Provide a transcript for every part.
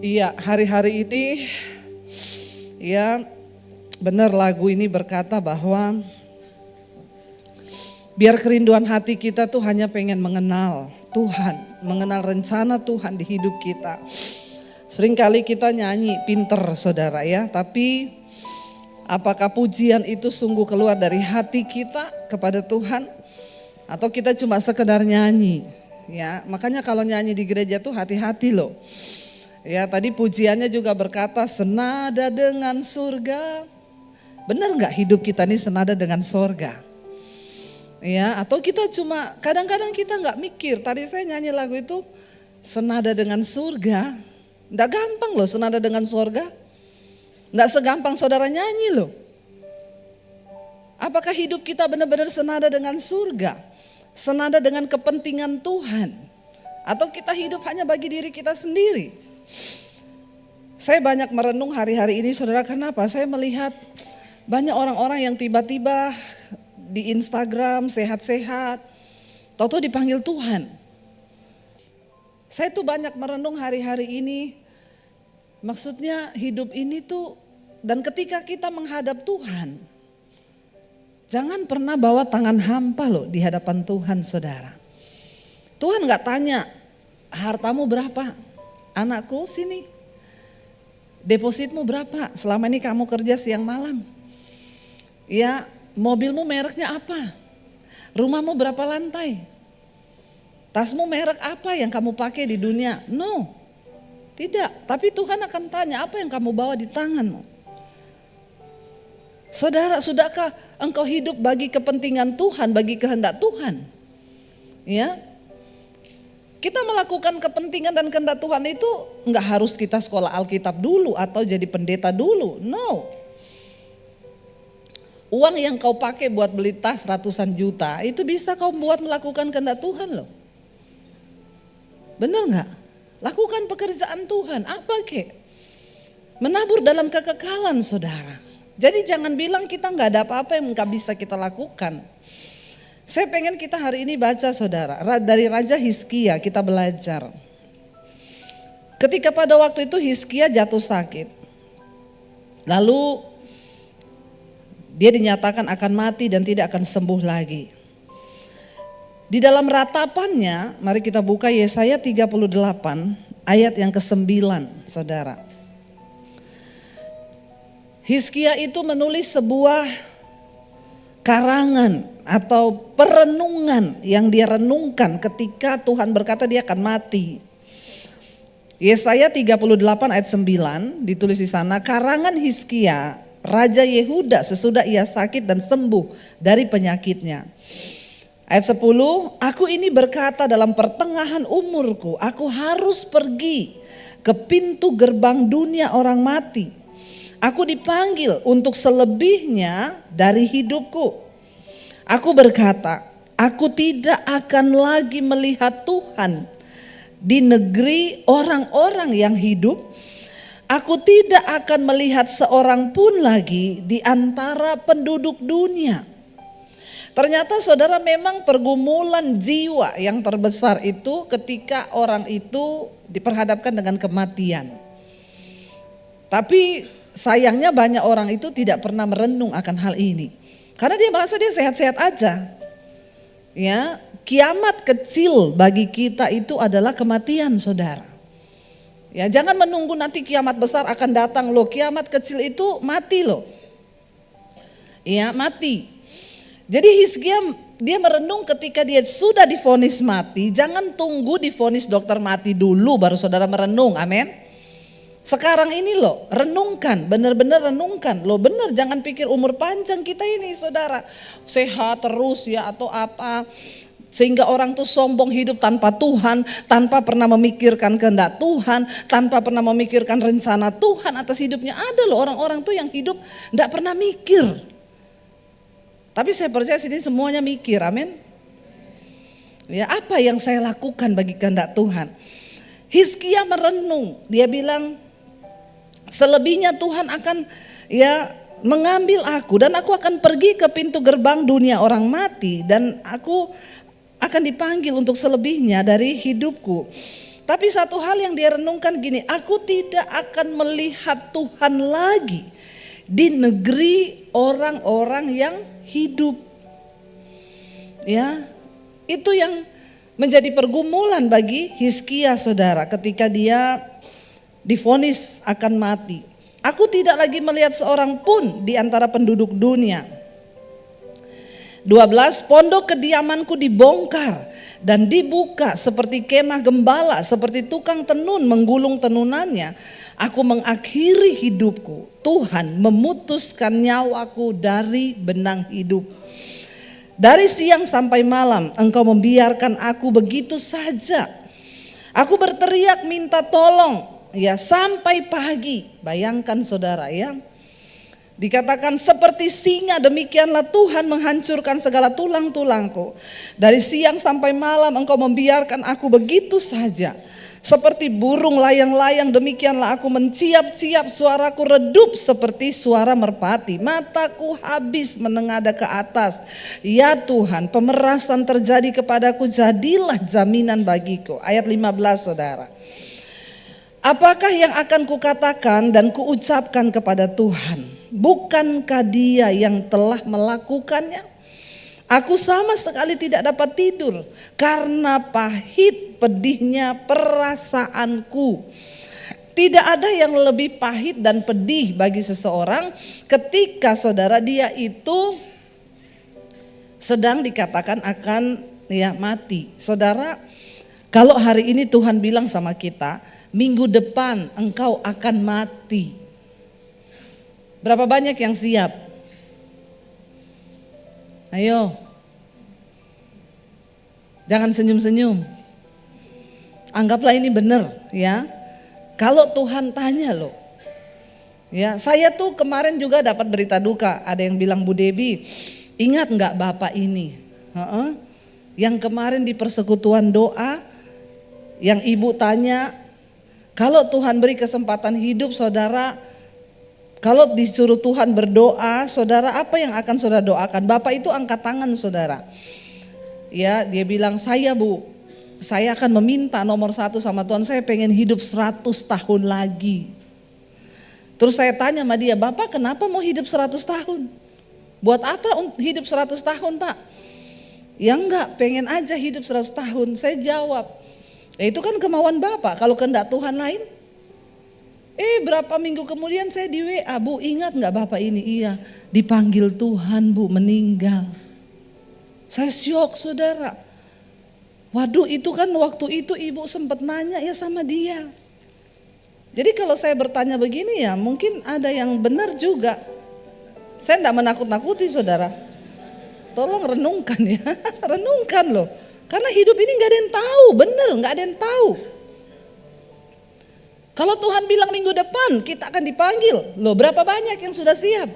Iya, hari-hari ini ya benar lagu ini berkata bahwa biar kerinduan hati kita tuh hanya pengen mengenal Tuhan, mengenal rencana Tuhan di hidup kita. Seringkali kita nyanyi pinter saudara ya, tapi apakah pujian itu sungguh keluar dari hati kita kepada Tuhan atau kita cuma sekedar nyanyi? Ya, makanya kalau nyanyi di gereja tuh hati-hati loh. Ya, tadi pujiannya juga berkata senada dengan surga. Benar nggak hidup kita ini senada dengan surga? Ya, atau kita cuma kadang-kadang kita nggak mikir. Tadi saya nyanyi lagu itu senada dengan surga. Nggak gampang loh senada dengan surga. Nggak segampang saudara nyanyi loh. Apakah hidup kita benar-benar senada dengan surga? Senada dengan kepentingan Tuhan? Atau kita hidup hanya bagi diri kita sendiri? Saya banyak merenung hari-hari ini saudara, kenapa? Saya melihat banyak orang-orang yang tiba-tiba di Instagram sehat-sehat, tahu-tahu dipanggil Tuhan. Saya tuh banyak merenung hari-hari ini, maksudnya hidup ini tuh, dan ketika kita menghadap Tuhan, jangan pernah bawa tangan hampa loh di hadapan Tuhan saudara. Tuhan gak tanya, hartamu berapa? Anakku sini, depositmu berapa? Selama ini kamu kerja siang malam. Ya, mobilmu mereknya apa? Rumahmu berapa lantai? Tasmu merek apa yang kamu pakai di dunia? No, tidak. Tapi Tuhan akan tanya apa yang kamu bawa di tanganmu. Saudara, sudahkah engkau hidup bagi kepentingan Tuhan, bagi kehendak Tuhan? Ya. Kita melakukan kepentingan dan kehendak Tuhan itu enggak harus kita sekolah Alkitab dulu atau jadi pendeta dulu. No. Uang yang kau pakai buat beli tas ratusan juta itu bisa kau buat melakukan kehendak Tuhan loh. Benar enggak? Lakukan pekerjaan Tuhan. Apa kek? Menabur dalam kekekalan saudara. Jadi jangan bilang kita enggak ada apa-apa yang enggak bisa kita lakukan. Saya pengen kita hari ini baca saudara, dari Raja Hizkia kita belajar. Ketika pada waktu itu Hizkia jatuh sakit. Lalu dia dinyatakan akan mati dan tidak akan sembuh lagi. Di dalam ratapannya, mari kita buka Yesaya 38 ayat yang ke-9 saudara. Hizkia itu menulis sebuah karangan atau perenungan yang dia renungkan ketika Tuhan berkata dia akan mati. Yesaya 38 ayat 9 ditulis di sana, karangan Hizkia, Raja Yehuda sesudah ia sakit dan sembuh dari penyakitnya. Ayat 10, aku ini berkata dalam pertengahan umurku, aku harus pergi ke pintu gerbang dunia orang mati. Aku dipanggil untuk selebihnya dari hidupku. Aku berkata, aku tidak akan lagi melihat Tuhan di negeri orang-orang yang hidup. Aku tidak akan melihat seorang pun lagi di antara penduduk dunia. Ternyata saudara memang pergumulan jiwa yang terbesar itu ketika orang itu diperhadapkan dengan kematian. Tapi sayangnya banyak orang itu tidak pernah merenung akan hal ini. Karena dia merasa dia sehat-sehat aja. Ya, kiamat kecil bagi kita itu adalah kematian saudara. Ya, jangan menunggu nanti kiamat besar akan datang loh. Kiamat kecil itu mati loh. Ya, mati. Jadi Hizkia dia merenung ketika dia sudah divonis mati. Jangan tunggu divonis dokter mati dulu baru saudara merenung. Amin. Sekarang ini loh, renungkan, benar-benar renungkan. Loh benar, jangan pikir umur panjang kita ini saudara. Sehat terus ya atau apa. Sehingga orang tuh sombong hidup tanpa Tuhan, tanpa pernah memikirkan kehendak Tuhan, tanpa pernah memikirkan rencana Tuhan atas hidupnya. Ada loh orang-orang tuh yang hidup enggak pernah mikir. Tapi saya percaya sini semuanya mikir, amin. Ya, apa yang saya lakukan bagi kehendak Tuhan? Hizkia merenung, dia bilang, selebihnya Tuhan akan ya mengambil aku dan aku akan pergi ke pintu gerbang dunia orang mati dan aku akan dipanggil untuk selebihnya dari hidupku. Tapi satu hal yang dia renungkan gini, aku tidak akan melihat Tuhan lagi di negeri orang-orang yang hidup. Ya, itu yang menjadi pergumulan bagi Hizkia, saudara, ketika dia divonis akan mati. Aku tidak lagi melihat seorang pun di antara penduduk dunia. 12, pondok kediamanku dibongkar dan dibuka seperti kemah gembala, seperti tukang tenun menggulung tenunannya. Aku mengakhiri hidupku, Tuhan memutuskan nyawaku dari benang hidup. Dari siang sampai malam Engkau membiarkan aku begitu saja. Aku berteriak minta tolong, ya, sampai pagi. Bayangkan saudara, ya. Dikatakan seperti singa demikianlah Tuhan menghancurkan segala tulang-tulangku. Dari siang sampai malam Engkau membiarkan aku begitu saja. Seperti burung layang-layang demikianlah aku menciap-ciap, suaraku redup seperti suara merpati. Mataku habis menengada ke atas. Ya Tuhan, pemerasan terjadi kepadaku, jadilah jaminan bagiku. Ayat 15 saudara. Apakah yang akan kukatakan dan kuucapkan kepada Tuhan? Bukankah Dia yang telah melakukannya? Aku sama sekali tidak dapat tidur karena pahit pedihnya perasaanku. Tidak ada yang lebih pahit dan pedih bagi seseorang ketika saudara dia itu sedang dikatakan akan mati. Saudara, kalau hari ini Tuhan bilang sama kita, minggu depan engkau akan mati. Berapa banyak yang siap? Ayo. Jangan senyum-senyum. Anggaplah ini benar, ya. Kalau Tuhan tanya loh. Ya, saya tuh kemarin juga dapat berita duka. Ada yang bilang, Bu Debi, ingat enggak Bapak ini? Yang kemarin di persekutuan doa, yang Ibu tanya, kalau Tuhan beri kesempatan hidup saudara, kalau disuruh Tuhan berdoa, saudara apa yang akan saudara doakan? Bapak itu angkat tangan saudara. Ya, dia bilang, saya Bu, saya akan meminta nomor 1 sama Tuhan, saya pengen hidup 100 tahun lagi. Terus saya tanya sama dia, Bapak kenapa mau hidup 100 tahun? Buat apa hidup 100 tahun Pak? Ya enggak, pengen aja hidup 100 tahun. Saya jawab, ya itu kan kemauan Bapak, kalau kehendak Tuhan lain. Berapa minggu kemudian saya di WA, Bu ingat gak Bapak ini? Iya, dipanggil Tuhan Bu, meninggal. Saya syok saudara. Waduh, itu kan waktu itu Ibu sempat nanya ya sama dia. Jadi kalau saya bertanya begini ya mungkin ada yang benar juga. Saya enggak menakut-nakuti saudara. Tolong renungkan ya, renungkan loh. Karena hidup ini gak ada yang tahu, benar gak ada yang tahu. Kalau Tuhan bilang minggu depan kita akan dipanggil, loh berapa banyak yang sudah siap?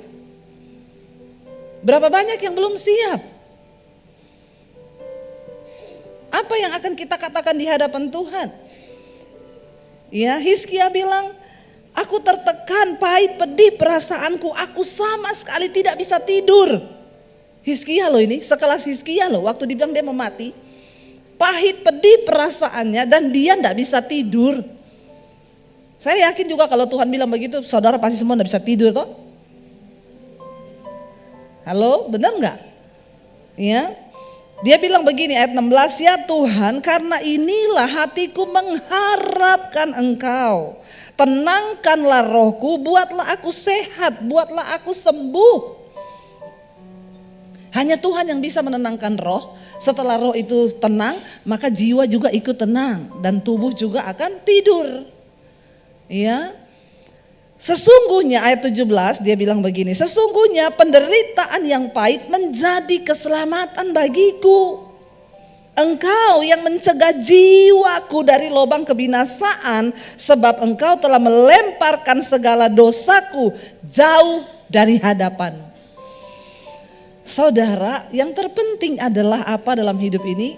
Berapa banyak yang belum siap? Apa yang akan kita katakan di hadapan Tuhan? Ya, Hizkia bilang, aku tertekan, pahit pedih perasaanku, aku sama sekali tidak bisa tidur. Hizkia loh ini, sekelas Hizkia loh, waktu dibilang dia mau mati, pahit pedih perasaannya dan dia tidak bisa tidur. Saya yakin juga kalau Tuhan bilang begitu, saudara pasti semua tidak bisa tidur toh? Halo, benar nggak? Ya, dia bilang begini ayat 16, ya Tuhan karena inilah hatiku mengharapkan Engkau. Tenangkanlah rohku, buatlah aku sehat, buatlah aku sembuh. Hanya Tuhan yang bisa menenangkan roh. Setelah roh itu tenang, maka jiwa juga ikut tenang dan tubuh juga akan tidur. Ya, sesungguhnya ayat 17 dia bilang begini, sesungguhnya penderitaan yang pahit menjadi keselamatan bagiku. Engkau yang mencegah jiwaku dari lubang kebinasaan, sebab Engkau telah melemparkan segala dosaku jauh dari hadapan. Saudara, yang terpenting adalah apa dalam hidup ini?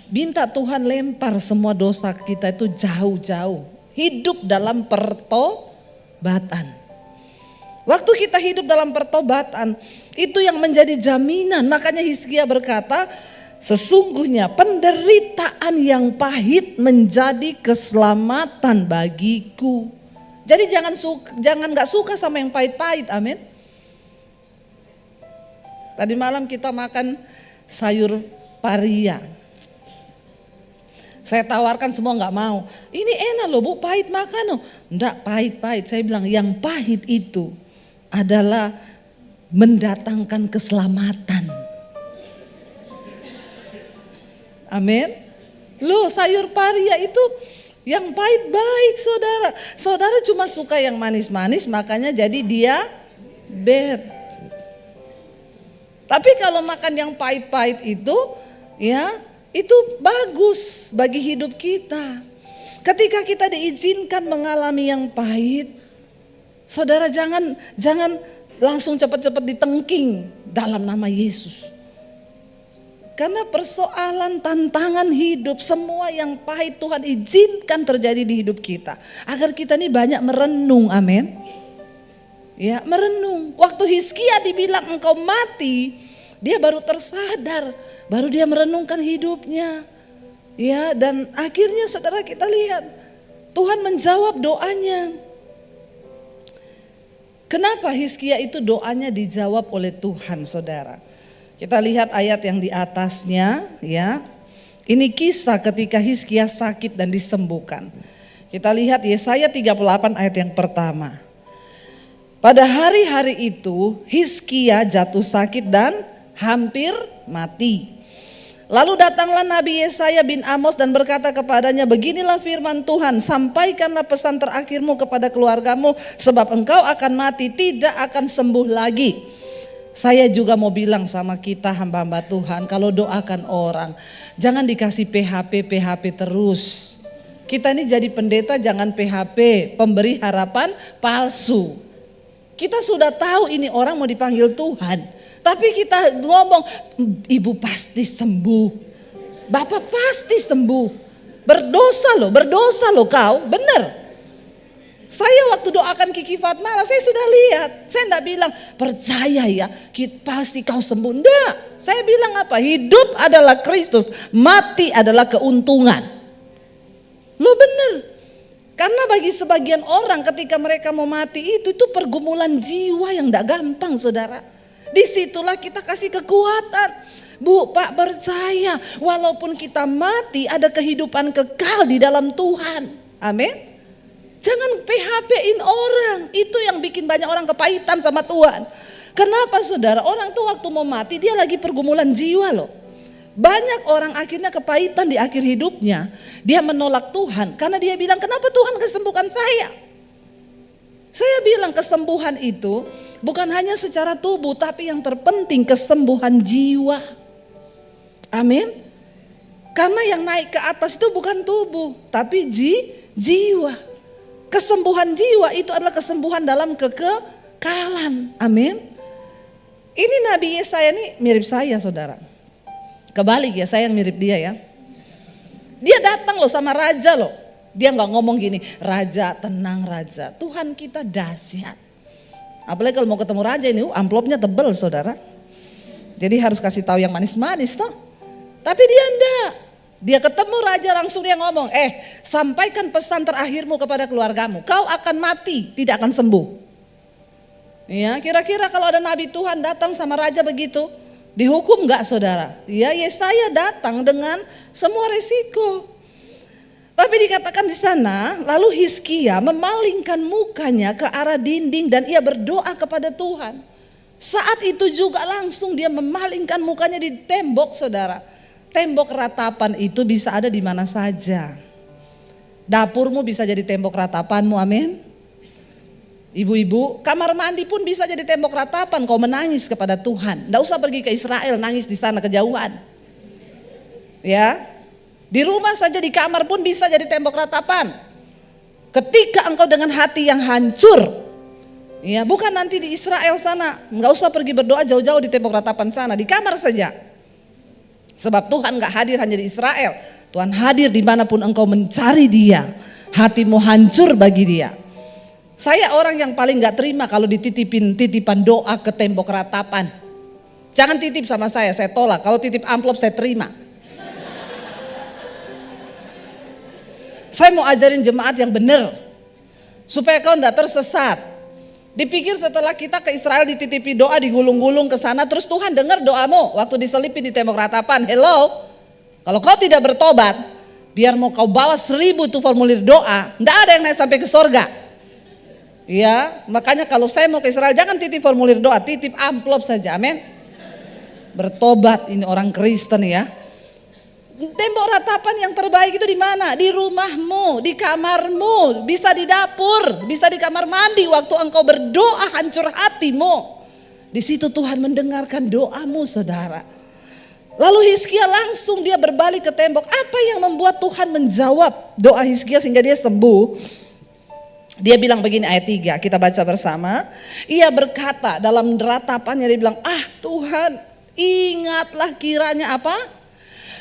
Minta Tuhan lempar semua dosa kita itu jauh-jauh. Hidup dalam pertobatan. Waktu kita hidup dalam pertobatan, itu yang menjadi jaminan. Makanya Hizkia berkata, Sesungguhnya penderitaan yang pahit menjadi keselamatan bagiku. Jadi jangan nggak suka sama yang pahit-pahit, amin. Tadi malam kita makan sayur paria. Saya tawarkan semua nggak mau. Ini enak loh Bu, pahit makan loh. Enggak, pahit-pahit. Saya bilang yang pahit itu adalah mendatangkan keselamatan. Amin. Loh, sayur paria itu yang pahit baik saudara. Saudara cuma suka yang manis-manis, makanya jadi dia bad. Tapi kalau makan yang pahit-pahit itu, ya itu bagus bagi hidup kita. Ketika kita diizinkan mengalami yang pahit, saudara jangan langsung cepat-cepat ditengking dalam nama Yesus. Karena persoalan tantangan hidup, semua yang pahit Tuhan izinkan terjadi di hidup kita. Agar kita ini banyak merenung, amin. Ya, merenung. Waktu Hizkia dibilang engkau mati, dia baru tersadar, baru dia merenungkan hidupnya. Ya, dan akhirnya saudara kita lihat, Tuhan menjawab doanya. Kenapa Hizkia itu doanya dijawab oleh Tuhan, saudara? Kita lihat ayat yang di atasnya, ya. Ini kisah ketika Hizkia sakit dan disembuhkan. Kita lihat Yesaya 38 ayat yang pertama. Pada hari-hari itu Hizkia jatuh sakit dan hampir mati. Lalu datanglah Nabi Yesaya bin Amos dan berkata kepadanya, beginilah firman Tuhan, sampaikanlah pesan terakhirmu kepada keluargamu, sebab engkau akan mati, tidak akan sembuh lagi. Saya juga mau bilang sama kita hamba-hamba Tuhan, kalau doakan orang, jangan dikasih PHP terus. Kita ini jadi pendeta jangan PHP, pemberi harapan palsu. Kita sudah tahu ini orang mau dipanggil Tuhan, tapi kita ngomong, ibu pasti sembuh, bapak pasti sembuh. Berdosa loh kau, bener. Saya waktu doakan Kiki Fatmala, saya sudah lihat. Saya enggak bilang, percaya ya, pasti kau sembuh. Enggak, saya bilang apa? Hidup adalah Kristus, mati adalah keuntungan. Loh bener. Karena bagi sebagian orang ketika mereka mau mati itu pergumulan jiwa yang enggak gampang saudara. Disitulah kita kasih kekuatan. Bu, Pak percaya, walaupun kita mati ada kehidupan kekal di dalam Tuhan. Amin. Jangan PHP-in orang, itu yang bikin banyak orang kepahitan sama Tuhan. Kenapa saudara? Orang tuh waktu mau mati dia lagi pergumulan jiwa loh. Banyak orang akhirnya kepahitan di akhir hidupnya. Dia menolak Tuhan karena dia bilang, kenapa Tuhan kesembuhkan saya? Saya bilang kesembuhan itu bukan hanya secara tubuh, tapi yang terpenting kesembuhan jiwa. Amin. Karena yang naik ke atas itu bukan tubuh, tapi jiwa. Kesembuhan jiwa itu adalah kesembuhan dalam kekekalan. Amin. Ini Nabi Yesaya ini mirip saya saudara. Kebalik ya, saya yang mirip dia ya. Dia datang loh sama raja loh. Dia nggak ngomong gini, raja tenang raja. Tuhan kita dahsyat. Apalagi kalau mau ketemu raja ini, amplopnya tebel saudara. Jadi harus kasih tahu yang manis-manis toh. Tapi dia enggak. Dia ketemu raja langsung dia ngomong, sampaikan pesan terakhirmu kepada keluargamu. Kau akan mati, tidak akan sembuh. Ya, kira-kira kalau ada nabi Tuhan datang sama raja begitu, dihukum enggak saudara? Ya, Yesaya datang dengan semua resiko. Tapi dikatakan di sana, lalu Hizkia memalingkan mukanya ke arah dinding dan ia berdoa kepada Tuhan. Saat itu juga langsung dia memalingkan mukanya di tembok saudara. Tembok ratapan itu bisa ada di mana saja. Dapurmu bisa jadi tembok ratapanmu, amin. Ibu-ibu, kamar mandi pun bisa jadi tembok ratapan, kau menangis kepada Tuhan. Nggak usah pergi ke Israel, nangis di sana kejauhan. Ya, di rumah saja di kamar pun bisa jadi tembok ratapan. Ketika engkau dengan hati yang hancur, ya bukan nanti di Israel sana, nggak usah pergi berdoa jauh-jauh di tembok ratapan sana, di kamar saja. Sebab Tuhan gak hadir hanya di Israel, Tuhan hadir dimanapun engkau mencari dia. Hatimu hancur bagi dia. Saya orang yang paling gak terima kalau titipan doa ke tembok ratapan. Jangan titip sama saya tolak. Kalau titip amplop saya terima. Saya mau ajarin jemaat yang benar, supaya kau tidak tersesat. Dipikir setelah kita ke Israel dititipi doa, digulung-gulung ke sana, terus Tuhan dengar doamu waktu diselipin di tembok ratapan. Hello, kalau kau tidak bertobat, biar mau kau bawa 1000 tuh formulir doa, tidak ada yang naik sampai ke sorga. Ya, makanya kalau saya mau ke Israel jangan titip formulir doa, titip amplop saja. Amin. Bertobat, ini orang Kristen ya. Tembok ratapan yang terbaik itu di mana? Di rumahmu, di kamarmu, bisa di dapur, bisa di kamar mandi waktu engkau berdoa hancur hatimu. Di situ Tuhan mendengarkan doamu, saudara. Lalu Hizkia langsung dia berbalik ke tembok. Apa yang membuat Tuhan menjawab doa Hizkia sehingga dia sembuh? Dia bilang begini, ayat 3, kita baca bersama. Ia berkata dalam ratapannya, dia bilang, Tuhan, ingatlah kiranya apa?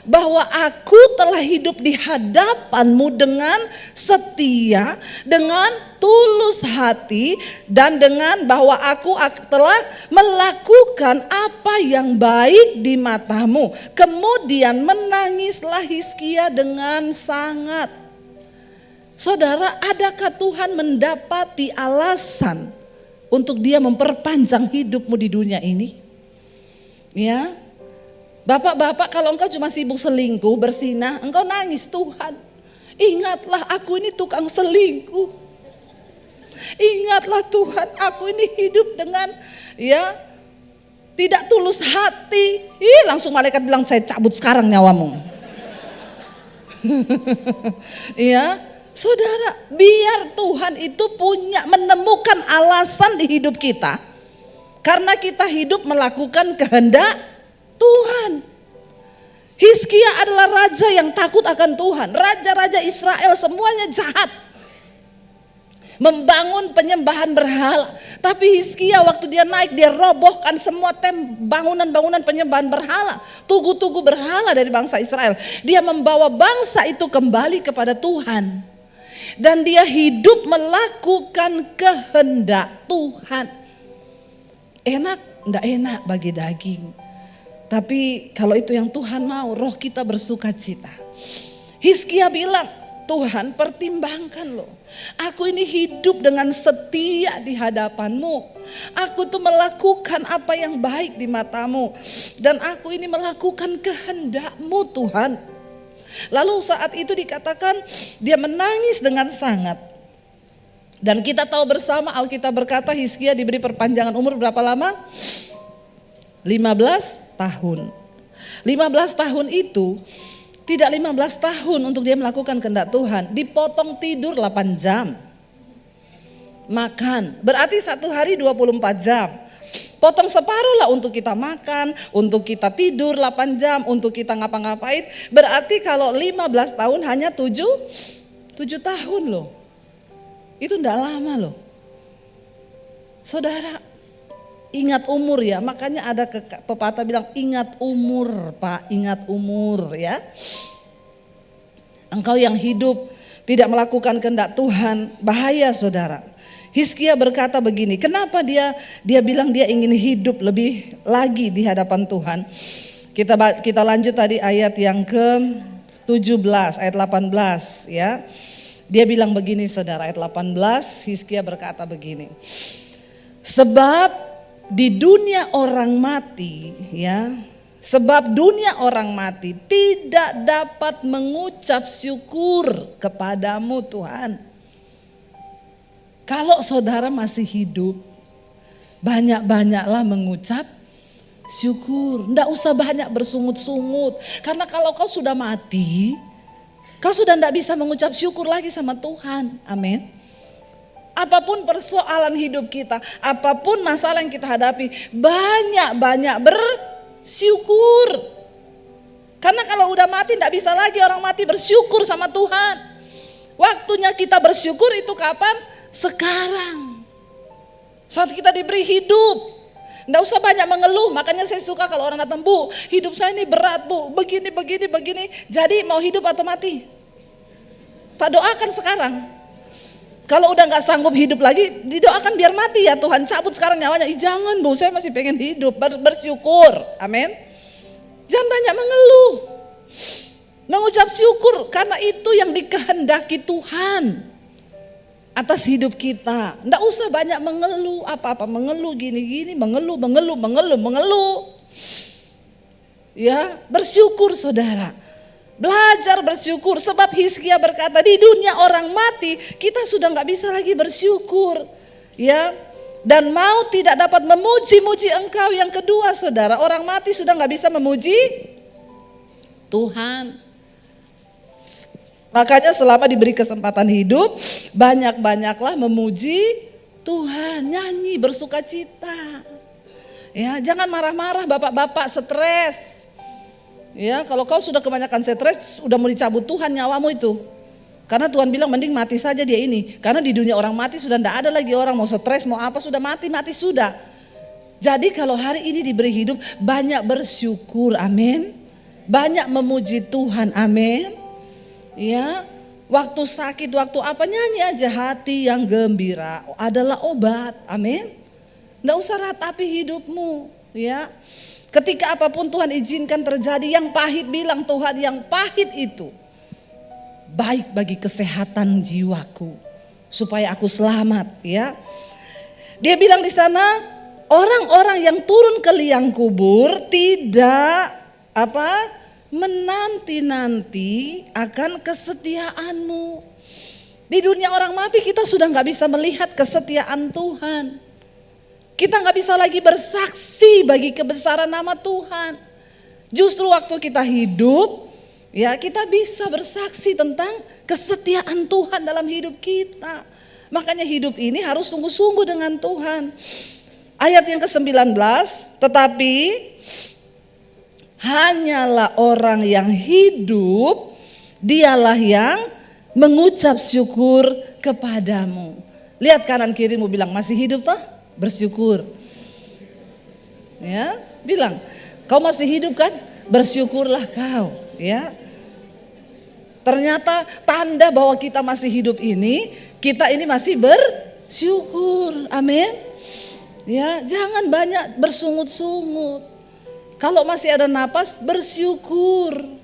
Bahwa aku telah hidup di hadapan-Mu dengan setia, dengan tulus hati, dan dengan bahwa aku telah melakukan apa yang baik di mata-Mu. Kemudian menangislah Hizkia dengan sangat. Saudara, adakah Tuhan mendapati alasan untuk dia memperpanjang hidupmu di dunia ini? Ya. Bapak-bapak, kalau engkau cuma sibuk selingkuh, bersinah, engkau nangis, Tuhan, ingatlah aku ini tukang selingkuh. Ingatlah Tuhan, aku ini hidup dengan tidak tulus hati. Langsung malaikat bilang, saya cabut sekarang nyawamu. Ya, saudara, biar Tuhan itu menemukan alasan di hidup kita. Karena kita hidup melakukan kehendak Tuhan. Hizkia adalah raja yang takut akan Tuhan. Raja-raja Israel semuanya jahat, membangun penyembahan berhala. Tapi Hizkia waktu dia naik, dia robohkan semua bangunan-bangunan penyembahan berhala, tugu-tugu berhala dari bangsa Israel. Dia membawa bangsa itu kembali kepada Tuhan. Dan dia hidup melakukan kehendak Tuhan. Enak? Enggak enak bagi daging. Tapi kalau itu yang Tuhan mau, roh kita bersuka cita. Hizkia bilang, Tuhan pertimbangkan loh. Aku ini hidup dengan setia di hadapan-Mu. Aku tuh melakukan apa yang baik di mata-Mu. Dan aku ini melakukan kehendak-Mu Tuhan. Lalu saat itu dikatakan dia menangis dengan sangat. Dan kita tahu bersama Alkitab berkata Hizkia diberi perpanjangan umur berapa lama? 15 tahun. 15 tahun itu tidak 15 tahun untuk dia melakukan kehendak Tuhan. Dipotong tidur 8 jam. Makan, berarti satu hari 24 jam. Potong separuh lah untuk kita makan, untuk kita tidur 8 jam, untuk kita ngapa-ngapain. Berarti kalau 15 tahun hanya 7 tahun loh. Itu enggak lama loh. Saudara, ingat umur ya, makanya ada pepatah bilang ingat umur Pak, ingat umur ya. Engkau yang hidup tidak melakukan kehendak Tuhan, bahaya saudara. Hizkia berkata begini, kenapa dia bilang dia ingin hidup lebih lagi di hadapan Tuhan. Kita lanjut tadi ayat yang ke-17, ayat 18 ya. Dia bilang begini saudara, ayat 18, Hizkia berkata begini. Sebab di dunia orang mati ya, sebab dunia orang mati tidak dapat mengucap syukur kepadamu Tuhan. Kalau saudara masih hidup, banyak-banyaklah mengucap syukur. Nggak usah banyak bersungut-sungut. Karena kalau kau sudah mati, kau sudah nggak bisa mengucap syukur lagi sama Tuhan. Amin. Apapun persoalan hidup kita, apapun masalah yang kita hadapi, banyak-banyak bersyukur. Karena kalau udah mati tidak bisa lagi orang mati bersyukur sama Tuhan. Waktunya kita bersyukur itu kapan? Sekarang. Saat kita diberi hidup. Tidak usah banyak mengeluh, makanya saya suka kalau orang datang, Bu, hidup saya ini berat Bu, begini. Jadi mau hidup atau mati? Tak doakan sekarang. Kalau udah nggak sanggup hidup lagi, didoakan biar mati ya Tuhan, cabut sekarang nyawanya. Jangan Bu, saya masih pengen hidup, bersyukur. Amin. Jangan banyak mengeluh. Mengucap syukur karena itu yang dikehendaki Tuhan atas hidup kita. Nggak usah banyak mengeluh, apa-apa mengeluh gini-gini, mengeluh. Ya, bersyukur saudara. Belajar bersyukur, sebab Hizkia berkata di dunia orang mati kita sudah nggak bisa lagi bersyukur, ya. Dan mau tidak dapat memuji-muji Engkau. Yang kedua saudara, orang mati sudah nggak bisa memuji Tuhan. Makanya selama diberi kesempatan hidup, banyak-banyaklah memuji Tuhan, nyanyi, bersukacita. Ya, jangan marah-marah bapak-bapak stres. Ya, kalau kau sudah kebanyakan stres, udah mau dicabut Tuhan nyawamu itu. Karena Tuhan bilang mending mati saja dia ini. Karena di dunia orang mati sudah tidak ada lagi orang mau stres, mau apa sudah mati sudah. Jadi kalau hari ini diberi hidup, banyak bersyukur, amin. Banyak memuji Tuhan, amin. Ya, waktu sakit, waktu apa nyanyi aja, hati yang gembira adalah obat, amin. Nggak usah ratapi hidupmu, ya. Ketika apapun Tuhan izinkan terjadi, yang pahit bilang Tuhan, yang pahit itu baik bagi kesehatan jiwaku, supaya aku selamat, ya. Dia bilang di sana, orang-orang yang turun ke liang kubur tidak menanti-nanti akan kesetiaanmu. Di dunia orang mati kita sudah nggak bisa melihat kesetiaan Tuhan. Kita nggak bisa lagi bersaksi bagi kebesaran nama Tuhan. Justru waktu kita hidup, ya kita bisa bersaksi tentang kesetiaan Tuhan dalam hidup kita. Makanya hidup ini harus sungguh-sungguh dengan Tuhan. Ayat yang ke-19, tetapi hanyalah orang yang hidup, dialah yang mengucap syukur kepadamu. Lihat kanan kirimu, bilang masih hidup toh? Bersyukur. Ya, bilang, kau masih hidup kan? Bersyukurlah kau, ya. Ternyata tanda bahwa kita masih hidup ini, kita ini masih bersyukur. Amin. Ya, jangan banyak bersungut-sungut. Kalau masih ada napas, bersyukur.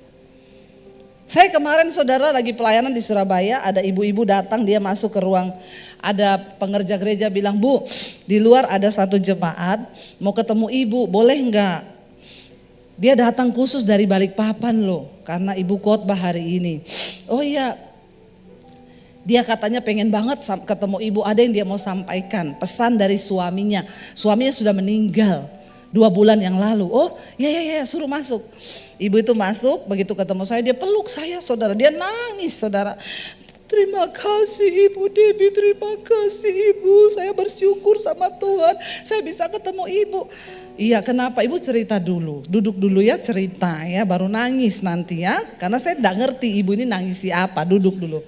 Saya kemarin saudara lagi pelayanan di Surabaya, ada ibu-ibu datang, dia masuk ke ruang, ada pengerja gereja bilang, Bu, di luar ada satu jemaat mau ketemu ibu, boleh enggak? Dia datang khusus dari Balikpapan loh, karena ibu khotbah hari ini. Oh iya, dia katanya pengen banget ketemu ibu, ada yang dia mau sampaikan, pesan dari suaminya. Suaminya sudah meninggal 2 bulan yang lalu. Oh ya suruh masuk. Ibu itu masuk, begitu ketemu saya dia peluk saya saudara, dia nangis saudara. Terima kasih Ibu Debbie, terima kasih Ibu, saya bersyukur sama Tuhan saya bisa ketemu Ibu. Iya, kenapa? Ibu cerita dulu, duduk dulu ya, cerita ya, baru nangis nanti ya, karena saya tidak ngerti ibu ini nangis siapa, duduk dulu.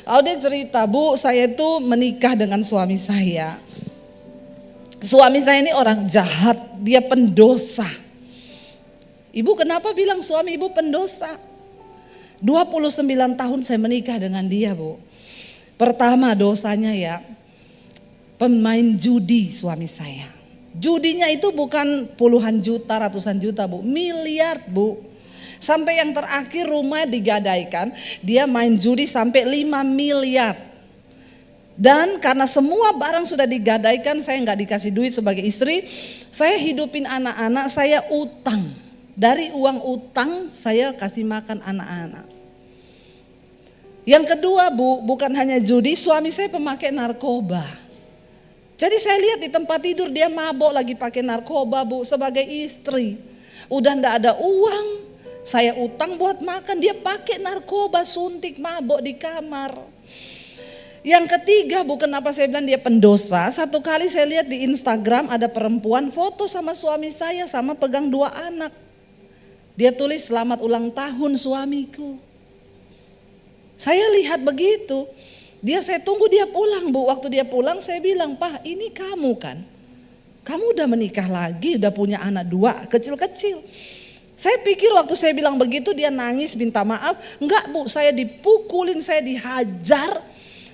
Oh, dia cerita, Bu, saya itu menikah dengan suami saya. Suami saya ini orang jahat, dia pendosa. Ibu kenapa bilang suami ibu pendosa? 29 tahun saya menikah dengan dia, Bu. Pertama dosanya ya, pemain judi suami saya. Judinya itu bukan puluhan juta, ratusan juta, Bu, miliar, Bu. Sampai yang terakhir rumah digadaikan, dia main judi sampai 5 miliar. Dan karena semua barang sudah digadaikan, saya nggak dikasih duit sebagai istri, saya hidupin anak-anak, saya utang. Dari uang utang saya kasih makan anak-anak. Yang kedua, Bu, bukan hanya judi, suami saya pemakai narkoba. Jadi saya lihat di tempat tidur dia mabok lagi pakai narkoba, Bu, sebagai istri. Udah ndak ada uang, saya utang buat makan, dia pakai narkoba, suntik, mabok di kamar. Yang ketiga, Bu, kenapa saya bilang dia pendosa? Satu kali saya lihat di Instagram ada perempuan foto sama suami saya sama pegang 2 anak. Dia tulis selamat ulang tahun suamiku. Saya lihat begitu. Saya tunggu dia pulang, Bu. Waktu dia pulang saya bilang, Pak, ini kamu kan? Kamu udah menikah lagi, udah punya anak 2 kecil-kecil. Saya pikir waktu saya bilang begitu dia nangis minta maaf. Enggak, Bu, saya dipukulin, saya dihajar.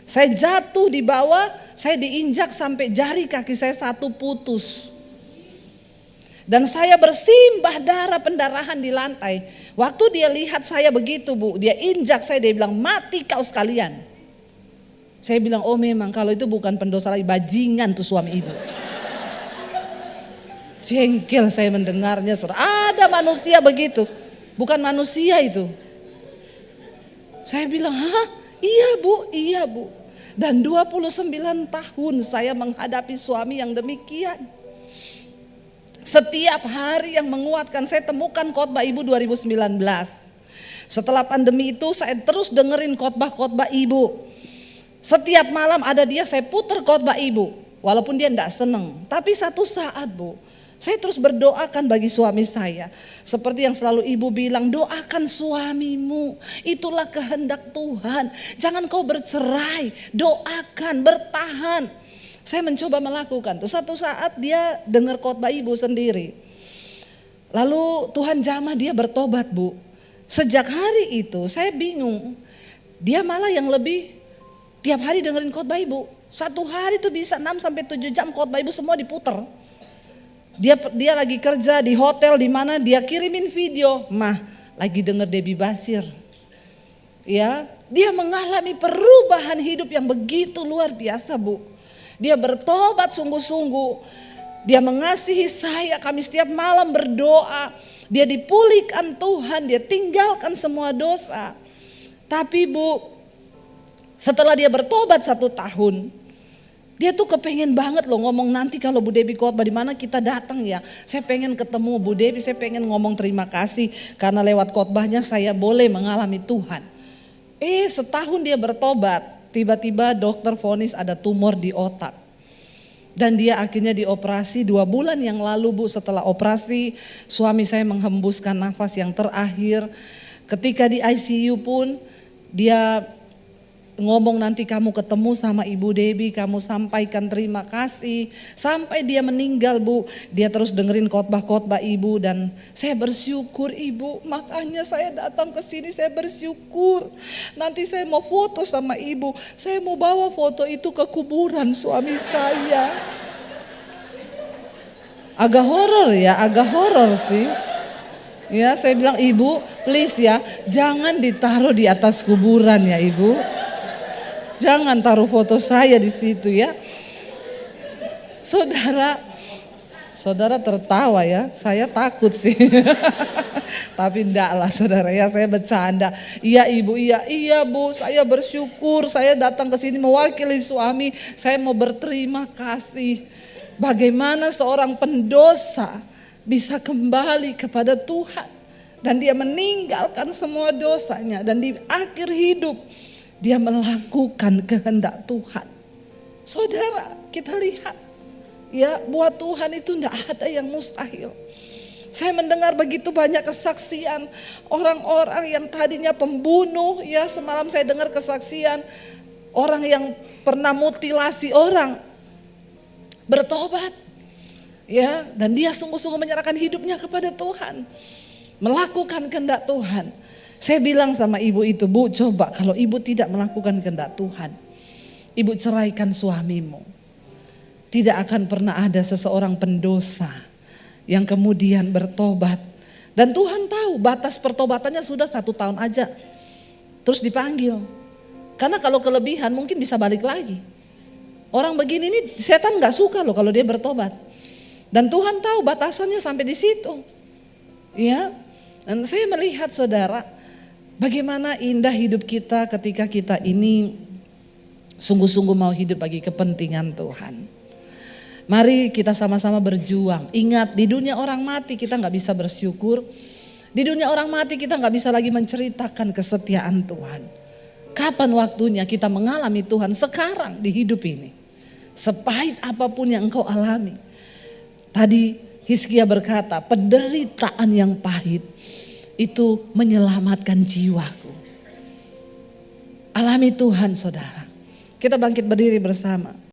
Saya jatuh di bawah, saya diinjak sampai jari kaki saya satu putus. Dan saya bersimbah darah pendarahan di lantai. Waktu dia lihat saya begitu Bu, dia injak saya, dia bilang mati kau sekalian. Saya bilang oh memang kalau itu bukan pendosa lagi, bajingan tuh suami ibu. Jengkel saya mendengarnya, ada manusia begitu, bukan manusia itu. Saya bilang hah? Iya bu. Dan 29 tahun saya menghadapi suami yang demikian. Setiap hari yang menguatkan, saya temukan khotbah ibu 2019. Setelah pandemi itu saya terus dengerin khotbah-khotbah ibu. Setiap malam ada dia, saya putar khotbah ibu. Walaupun dia enggak seneng. Tapi satu saat Bu, saya terus berdoakan bagi suami saya. Seperti yang selalu ibu bilang, doakan suamimu. Itulah kehendak Tuhan. Jangan kau bercerai, doakan, bertahan. Saya mencoba melakukan tuh. Satu saat dia dengar khotbah ibu sendiri. Lalu Tuhan jamah dia bertobat Bu. Sejak hari itu saya bingung. Dia malah yang lebih tiap hari dengerin khotbah ibu. Satu hari tuh bisa 6-7 jam khotbah ibu semua diputer. Dia lagi kerja di hotel di mana, dia kirimin video, mah lagi denger Debbie Basir. Ya, dia mengalami perubahan hidup yang begitu luar biasa Bu. Dia bertobat sungguh-sungguh. Dia mengasihi saya, kami setiap malam berdoa. Dia dipulihkan Tuhan, dia tinggalkan semua dosa. Tapi Bu, setelah dia bertobat 1 tahun, dia tuh kepengen banget loh ngomong nanti kalau Bu Debbie khotbah di mana kita datang ya. Saya pengen ketemu Bu Debbie, saya pengen ngomong terima kasih karena lewat khotbahnya saya boleh mengalami Tuhan. Setahun dia bertobat. Tiba-tiba dokter vonis ada tumor di otak. Dan dia akhirnya dioperasi 2 bulan yang lalu Bu. Setelah operasi suami saya menghembuskan nafas yang terakhir. Ketika di ICU pun dia ngomong nanti kamu ketemu sama Ibu Debbie, kamu sampaikan terima kasih. Sampai dia meninggal Bu, dia terus dengerin khotbah-khotbah Ibu dan saya bersyukur Ibu. Makanya saya datang ke sini, saya bersyukur. Nanti saya mau foto sama Ibu, saya mau bawa foto itu ke kuburan suami saya. Agak horor sih. Ya, saya bilang Ibu, please ya, jangan ditaruh di atas kuburan ya Ibu. Jangan taruh foto saya di situ ya. Saudara tertawa ya, saya takut sih. Tapi enggak lah saudara ya, saya bercanda. Iya Ibu, iya Bu, saya bersyukur saya datang ke sini mewakili suami, saya mau berterima kasih. Bagaimana seorang pendosa bisa kembali kepada Tuhan dan dia meninggalkan semua dosanya dan di akhir hidup dia melakukan kehendak Tuhan. Saudara, kita lihat ya, buat Tuhan itu tidak ada yang mustahil. Saya mendengar begitu banyak kesaksian orang-orang yang tadinya pembunuh ya, semalam saya dengar kesaksian orang yang pernah mutilasi orang bertobat ya, dan dia sungguh-sungguh menyerahkan hidupnya kepada Tuhan, melakukan kehendak Tuhan. Saya bilang sama ibu itu, Bu, coba kalau ibu tidak melakukan kehendak Tuhan, ibu ceraikan suamimu. Tidak akan pernah ada seseorang pendosa yang kemudian bertobat. Dan Tuhan tahu batas pertobatannya sudah 1 tahun aja. Terus dipanggil. Karena kalau kelebihan mungkin bisa balik lagi. Orang begini ini setan gak suka loh kalau dia bertobat. Dan Tuhan tahu batasannya sampai di situ. Ya. Dan saya melihat saudara, bagaimana indah hidup kita ketika kita ini sungguh-sungguh mau hidup bagi kepentingan Tuhan. Mari kita sama-sama berjuang. Ingat, di dunia orang mati kita gak bisa bersyukur. Di dunia orang mati kita gak bisa lagi menceritakan kesetiaan Tuhan. Kapan waktunya kita mengalami Tuhan? Sekarang di hidup ini. Sepahit apapun yang engkau alami. Tadi Hizkia berkata, penderitaan yang pahit itu menyelamatkan jiwaku. Alami Tuhan saudara. Kita bangkit berdiri bersama.